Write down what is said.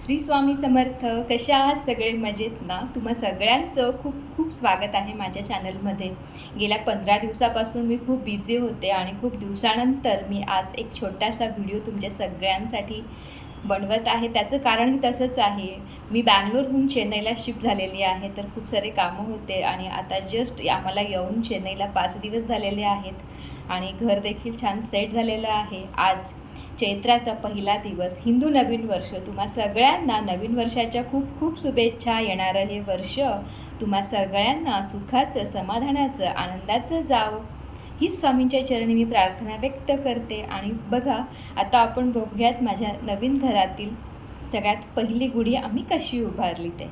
श्री स्वामी समर्थ. कशा आहात सगळे? मजेत ना? तुम्हा सगळ्यांचं खूप खूप स्वागत आहे माझ्या चॅनलमध्ये. गेल्या 15 दिवसापासून मी खूप बिझी होते आणि खूप दिवसानंतर मी आज एक छोटासा व्हिडिओ तुमच्या सगळ्यांसाठी बनवत आहे. त्याचं कारणही तसंच आहे. मी बँगलोरहून चेन्नईला शिफ्ट झालेली आहे, तर खूप सारे कामं होते आणि आता जस्ट आम्हाला येऊन चेन्नईला 5 दिवस झालेले आहेत आणि घर देखील छान सेट झालेलं आहे. आज चैत्राचा पहिला दिवस, हिंदू नवीन वर्ष. तुम्हा सगळ्यांना नवीन वर्षाच्या खूप खूप शुभेच्छा. येणारं हे वर्ष तुम्हा सगळ्यांना सुखाचं, समाधानाचं, आनंदाचं जावं, ही स्वामींच्या चरणी मी प्रार्थना व्यक्त करते. आणि बघा, आता आपण बघूयात माझ्या नवीन घरातील सगळ्यात पहिली गुढी आम्ही कशी उभारली ते.